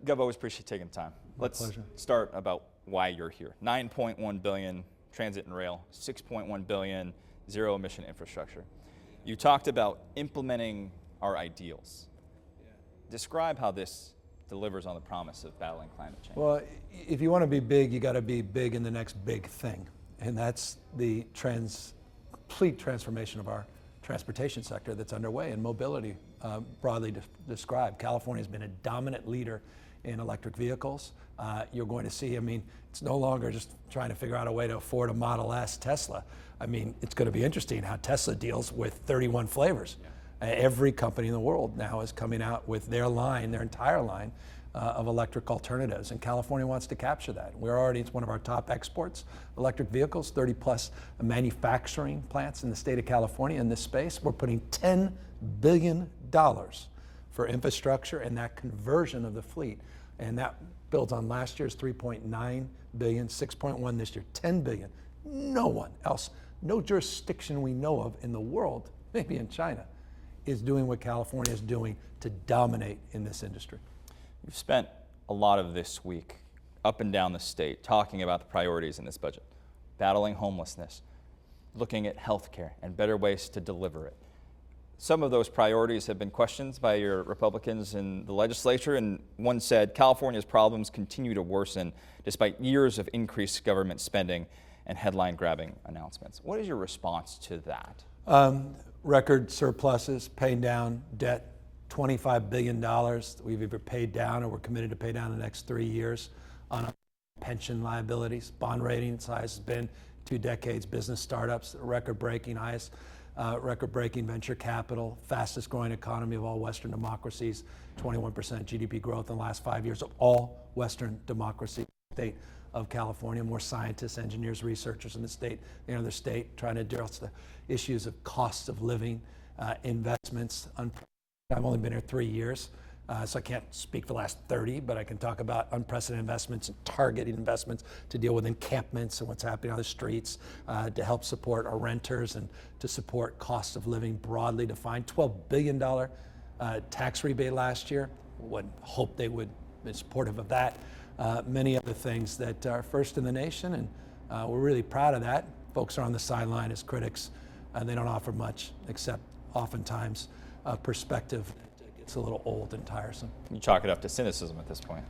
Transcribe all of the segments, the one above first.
Gov, always appreciate taking the time. Let's start about why you're here. $9.1 billion transit and rail, $6.1 billion zero emission infrastructure. You talked about implementing our ideals. Describe how this delivers on the promise of battling climate change. Well, if you want to be big, you got to be big in the next big thing. And that's the complete transformation of our transportation sector that's underway, and mobility broadly described. California has been a dominant leader in electric vehicles. You're going to see, it's no longer just trying to figure out a way to afford a Model S Tesla. It's going to be interesting how Tesla deals with 31 flavors. Every company in the world now is coming out with their entire line of electric alternatives, and California wants to capture that. It's one of our top exports, electric vehicles, 30 plus manufacturing plants in the state of California in this space. We're putting $10 billion for infrastructure and that conversion of the fleet, and that builds on last year's $3.9 billion, 6.1 this year, $10 billion. No one else, no jurisdiction we know of in the world, maybe in China, is doing what California is doing to dominate in this industry. You've spent a lot of this week up and down the state talking about the priorities in this budget, battling homelessness, looking at healthcare and better ways to deliver it. Some of those priorities have been questioned by your Republicans in the legislature, and one said California's problems continue to worsen despite years of increased government spending and headline-grabbing announcements. What is your response to that? Record surpluses, paying down debt, $25 billion we've either paid down or we're committed to pay down in the next 3 years on our pension liabilities. Bond rating size has been 2 decades. Business startups, record-breaking highest, record-breaking venture capital, fastest growing economy of all Western democracies, 21% GDP growth in the last 5 years of all Western democracies. State of California, more scientists, engineers, researchers in the state, the state trying to address the issues of costs of living, investments. I've only been here 3 years, so I can't speak for the last 30, but I can talk about unprecedented investments and targeted investments to deal with encampments and what's happening on the streets, to help support our renters and to support costs of living broadly defined. $12 billion tax rebate last year. Would hope they would be supportive of that. Many other things that are first in the nation, and we're really proud of that. Folks are on the sideline as critics. They don't offer much, except oftentimes perspective that gets a little old and tiresome. You chalk it up to cynicism at this point.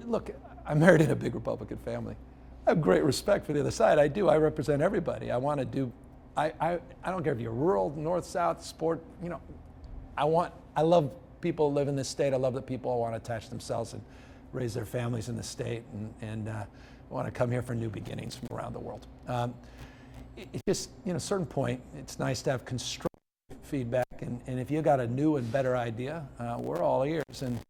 Look, I'm married in a big Republican family. I have great respect for the other side. I do. I represent everybody. I want to do. I don't care if you're rural, north, south, sport. I love people who live in this state. I love that people want to attach themselves and raise their families in the state, and want to come here for new beginnings from around the world. It's just, at a certain point, it's nice to have constructive feedback, and if you got a new and better idea, we're all ears. And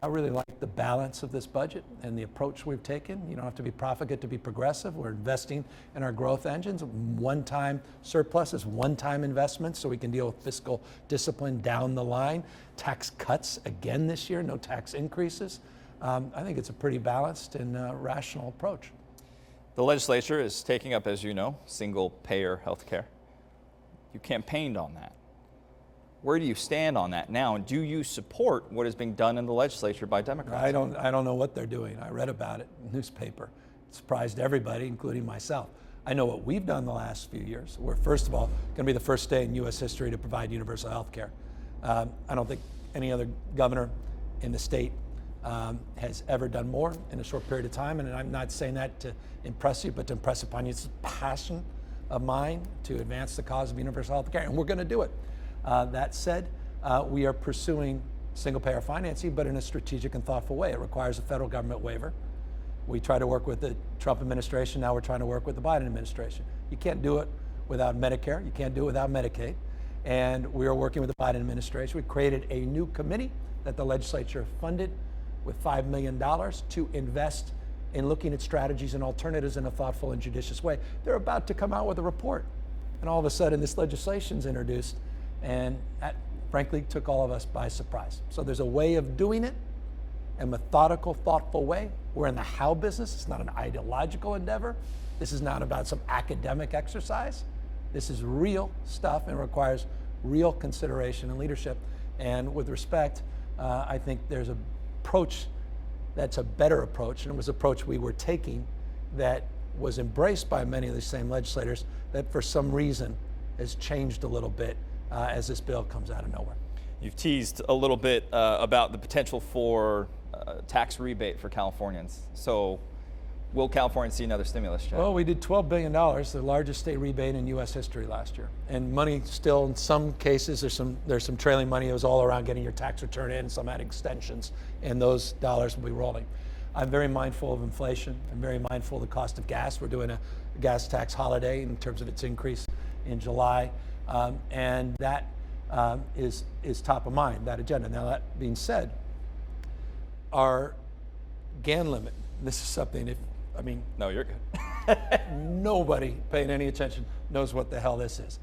I really like the balance of this budget and the approach we've taken. You don't have to be profligate to be progressive. We're investing in our growth engines. One-time surpluses, one-time investments, so we can deal with fiscal discipline down the line. Tax cuts again this year, no tax increases. I think it's a pretty balanced and rational approach. The legislature is taking up, as you know, single-payer health care. You campaigned on that. Where do you stand on that now, and do you support what is being done in the legislature by Democrats? I don't know what they're doing. I read about it in the newspaper. It surprised everybody, including myself. I know what we've done the last few years. We're, first of all, going to be the first state in U.S. history to provide universal health care. I don't think any other governor in the state has ever done more in a short period of time, and I'm not saying that to impress you, but to impress upon you. It's a passion of mine to advance the cause of universal health care, and we're going to do it. That said, we are pursuing single-payer financing, but in a strategic and thoughtful way. It requires a federal government waiver. We try to work with the Trump administration. Now we're trying to work with the Biden administration. You can't do it without Medicare. You can't do it without Medicaid. And we are working with the Biden administration. We created a new committee that the legislature funded with $5 million to invest in looking at strategies and alternatives in a thoughtful and judicious way. They're about to come out with a report. And all of a sudden, this legislation's introduced, and that, frankly, took all of us by surprise. So there's a way of doing it, a methodical, thoughtful way. We're in the how business. It's not an ideological endeavor. This is not about some academic exercise. This is real stuff and requires real consideration and leadership. And with respect, I think there's a approach that's a better approach, and it was an approach we were taking that was embraced by many of the same legislators that for some reason has changed a little bit as this bill comes out of nowhere. You've teased a little bit about the potential for tax rebate for Californians. So will California see another stimulus check? Well, we did $12 billion, the largest state rebate in U.S. history last year. And money still, in some cases, there's some trailing money. It was all around getting your tax return in, some had extensions, and those dollars will be rolling. I'm very mindful of inflation. I'm very mindful of the cost of gas. We're doing a gas tax holiday in terms of its increase in July. And that is top of mind, that agenda. Now, that being said, our GAN limit, this is something, no, you're good. Nobody paying any attention knows what the hell this is.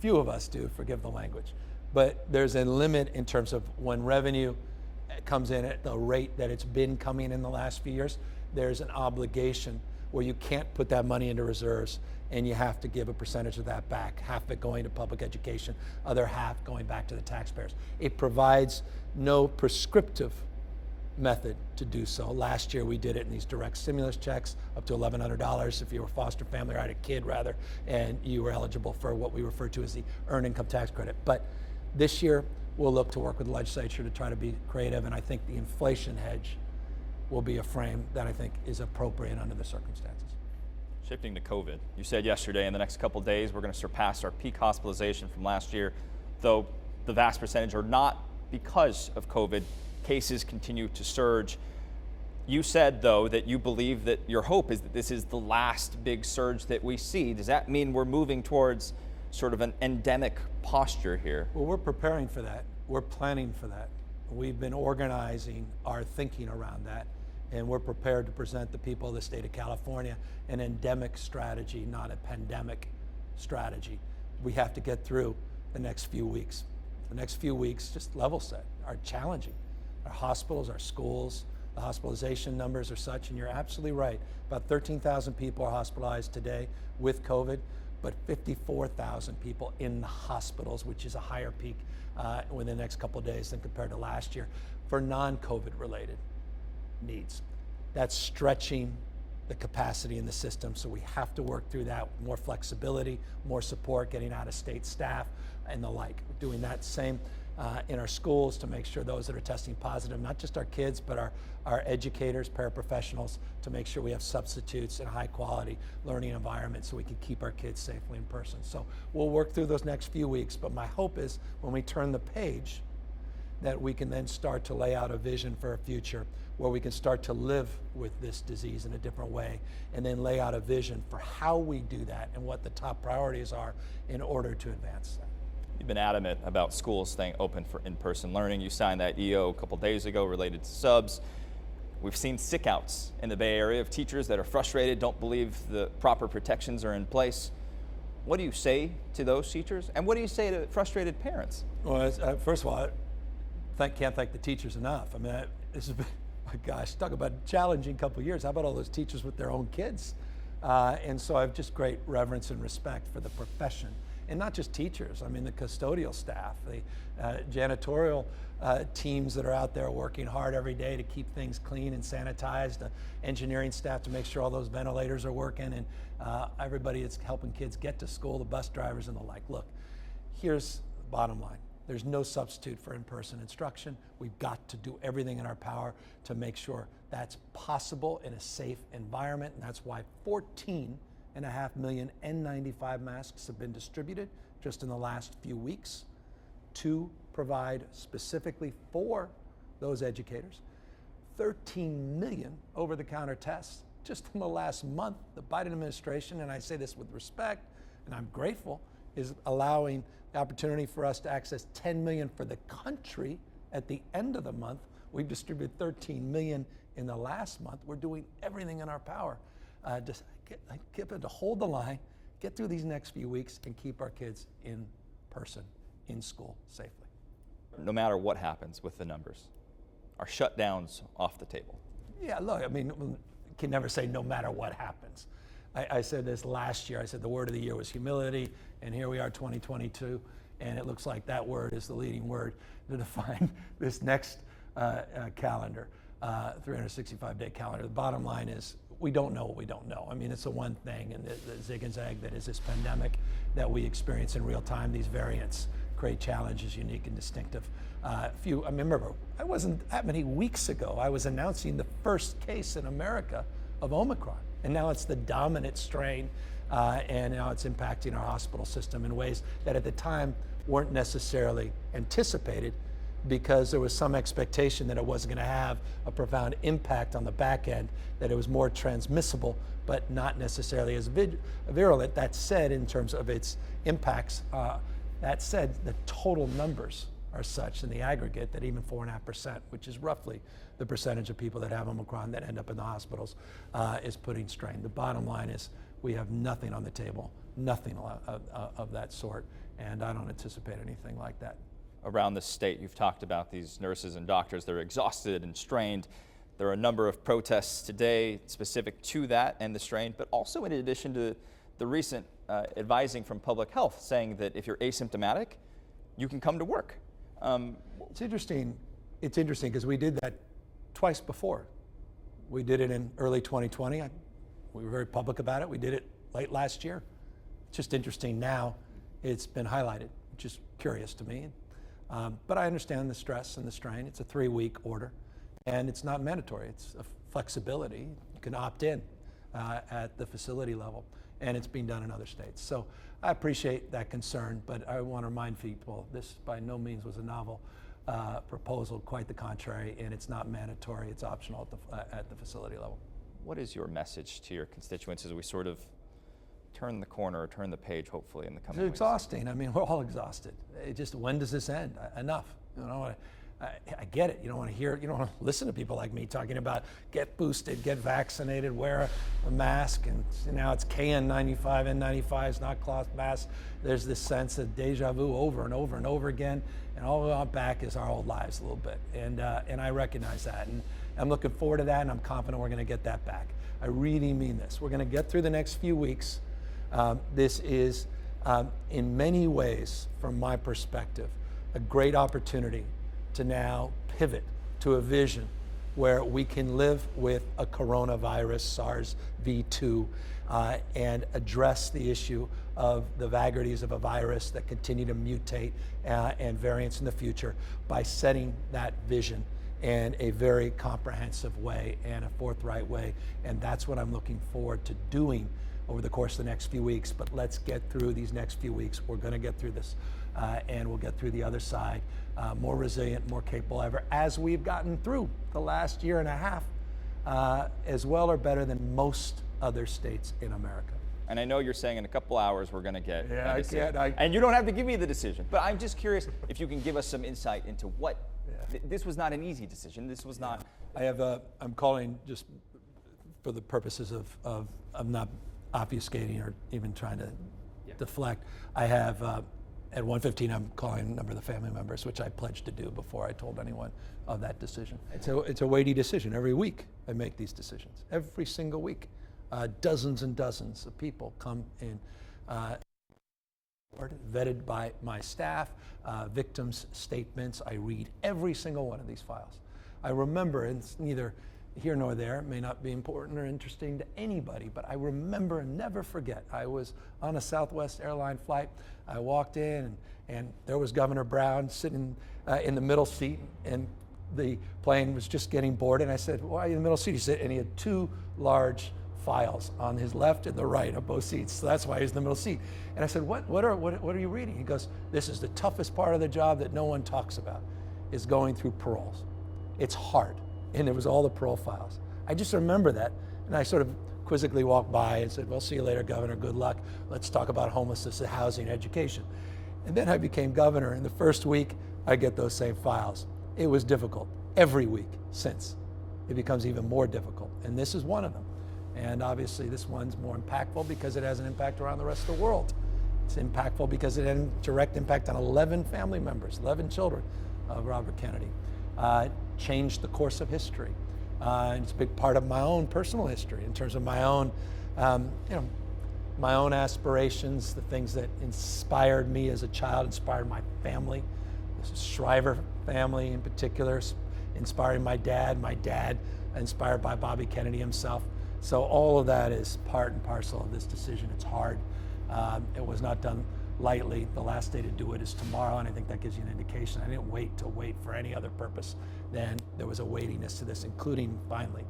Few of us do, forgive the language. But there's a limit in terms of when revenue comes in at the rate that it's been coming in the last few years. There's an obligation where you can't put that money into reserves, and you have to give a percentage of that back, half of it going to public education, other half going back to the taxpayers. It provides no prescriptive method to do so. Last year we did it in these direct stimulus checks up to $1,100 if you were a foster family or had a kid rather, and you were eligible for what we refer to as the earned income tax credit. But this year we'll look to work with the legislature to try to be creative, and I think the inflation hedge will be a frame that I think is appropriate under the circumstances. Shifting to COVID, you said yesterday in the next couple of days we're going to surpass our peak hospitalization from last year, though the vast percentage are not because of COVID. Cases continue to surge. You said, though, that you believe that your hope is that this is the last big surge that we see. Does that mean we're moving towards sort of an endemic posture here? Well, we're preparing for that. We're planning for that. We've been organizing our thinking around that, and we're prepared to present the people of the state of California an endemic strategy, not a pandemic strategy. We have to get through the next few weeks. The next few weeks, just level set, are challenging. Our hospitals, our schools, the hospitalization numbers are such, and you're absolutely right. About 13,000 people are hospitalized today with COVID, but 54,000 people in the hospitals, which is a higher peak within the next couple of days than compared to last year for non-COVID related needs. That's stretching the capacity in the system, so we have to work through that with more flexibility, more support, getting out of state staff and the like. We're doing that same in our schools to make sure those that are testing positive, not just our kids, but our educators, paraprofessionals, to make sure we have substitutes and high quality learning environments so we can keep our kids safely in person. So we'll work through those next few weeks, but my hope is when we turn the page that we can then start to lay out a vision for a future where we can start to live with this disease in a different way, and then lay out a vision for how we do that and what the top priorities are in order to advance that. You've been adamant about schools staying open for in-person learning. You signed that EO a couple days ago related to subs. We've seen sick outs in the Bay Area of teachers that are frustrated, don't believe the proper protections are in place. What do you say to those teachers? And what do you say to frustrated parents? Well, first of all, I can't thank the teachers enough. I mean, this has been, my gosh, talk about a challenging couple of years. How about all those teachers with their own kids? And so I have just great reverence and respect for the profession. And not just teachers, I mean the custodial staff, the janitorial teams that are out there working hard every day to keep things clean and sanitized, the engineering staff to make sure all those ventilators are working, and everybody that's helping kids get to school, the bus drivers and the like. Look, here's the bottom line. There's no substitute for in-person instruction. We've got to do everything in our power to make sure that's possible in a safe environment, and that's why 14.5 million N95 masks have been distributed just in the last few weeks to provide specifically for those educators. 13 million over-the-counter tests just in the last month. The Biden administration, and I say this with respect, and I'm grateful, is allowing the opportunity for us to access 10 million for the country at the end of the month. We've distributed 13 million in the last month. We're doing everything in our power to hold the line, get through these next few weeks, and keep our kids in person, in school, safely. No matter what happens with the numbers, are shutdowns off the table? Yeah, look, I mean, you can never say no matter what happens. I said this last year. I said the word of the year was humility, and here we are 2022, and it looks like that word is the leading word to define this next calendar. 365-day calendar. The bottom line is we don't know what we don't know. I mean, it's the one thing, and the zig and zag that is this pandemic that we experience in real time. These variants create challenges, unique and distinctive. I remember, I wasn't that many weeks ago, I was announcing the first case in America of Omicron, and now it's the dominant strain, and now it's impacting our hospital system in ways that at the time weren't necessarily anticipated, because there was some expectation that it wasn't going to have a profound impact on the back end, that it was more transmissible, but not necessarily as virulent. That said, in terms of its impacts, that said, the total numbers are such in the aggregate that even 4.5%, which is roughly the percentage of people that have Omicron that end up in the hospitals, is putting strain. The bottom line is we have nothing on the table, nothing of that sort, and I don't anticipate anything like that. Around the state, you've talked about these nurses and doctors. They're exhausted and strained. There are a number of protests today specific to that and the strain, but also in addition to the recent advising from public health saying that if you're asymptomatic, you can come to work. It's interesting because we did that twice before. We did it in early 2020. We were very public about it. We did it late last year. It's just interesting now it's been highlighted, which is curious to me. But I understand the stress and the strain. It's a 3-week order, and it's not mandatory. It's a flexibility. You can opt in at the facility level, and it's being done in other states. So I appreciate that concern, but I want to remind people this by no means was a novel proposal, quite the contrary, and it's not mandatory. It's optional at the facility level. What is your message to your constituents as we sort of turn the corner, or turn the page, hopefully, in the coming weeks? It's exhausting. I mean, we're all exhausted. When does this end? Enough. You know, I get it. You don't want to hear, you don't want to listen to people like me talking about get boosted, get vaccinated, wear a mask, and now it's KN95, N95s, not cloth masks. There's this sense of deja vu over and over and over again, and all we want back is our old lives a little bit. And I recognize that, and I'm looking forward to that, and I'm confident we're going to get that back. I really mean this. We're going to get through the next few weeks. This is, in many ways, from my perspective, a great opportunity to now pivot to a vision where we can live with a coronavirus, SARS-V2, and address the issue of the vagaries of a virus that continue to mutate and variants in the future by setting that vision in a very comprehensive way and a forthright way. And that's what I'm looking forward to doing over the course of the next few weeks. But let's get through these next few weeks. We're going to get through this, and we'll get through the other side more resilient, more capable ever, as we've gotten through the last year and a half, as well or better than most other states in America. And I know you're saying in a couple hours we're going to get a decision. And you don't have to give me the decision, but I'm just curious if you can give us some insight into what. This was not an easy decision. This was not. I'm calling just for the purposes of not obfuscating or even trying to deflect. I have at 1:15 I'm calling a number of the family members, which I pledged to do before I told anyone of that decision. It's a weighty decision. Every week I make these decisions. Every single week. Dozens and dozens of people come in, vetted by my staff, victims' statements. I read every single one of these files. I remember, and it's neither here nor there, it may not be important or interesting to anybody, but I remember and never forget. I was on a Southwest airline flight. I walked in, and there was Governor Brown sitting in the middle seat, and the plane was just getting boarded. And I said, "Why are you in the middle seat?" He said, and he had two large files on his left and the right of both seats. So that's why he's in the middle seat. And I said, what are you reading? He goes, "This is the toughest part of the job that no one talks about, is going through paroles. It's hard." And it was all the parole files. I just remember that. And I sort of quizzically walked by and said, "Well, see you later, Governor. Good luck. Let's talk about homelessness, housing, education." And then I became governor. And the first week, I get those same files. It was difficult. Every week since, it becomes even more difficult. And this is one of them. And obviously this one's more impactful because it has an impact around the rest of the world. It's impactful because it had a direct impact on 11 family members, 11 children of Robert Kennedy. Changed the course of history. And it's a big part of my own personal history in terms of my own, my own aspirations, the things that inspired me as a child, inspired my family. This is Shriver family in particular, inspiring my dad inspired by Bobby Kennedy himself. So all of that is part and parcel of this decision. It's hard. It was not done lightly. The last day to do it is tomorrow, and I think that gives you an indication. I didn't wait for any other purpose than there was a weightiness to this, including finally,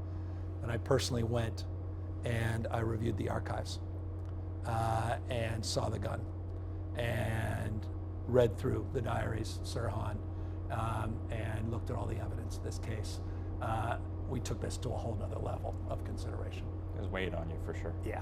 when I personally went and I reviewed the archives and saw the gun and read through the diaries, Sirhan, and looked at all the evidence of this case. We took this to a whole nother level of consideration. There's weight on you for sure. Yeah.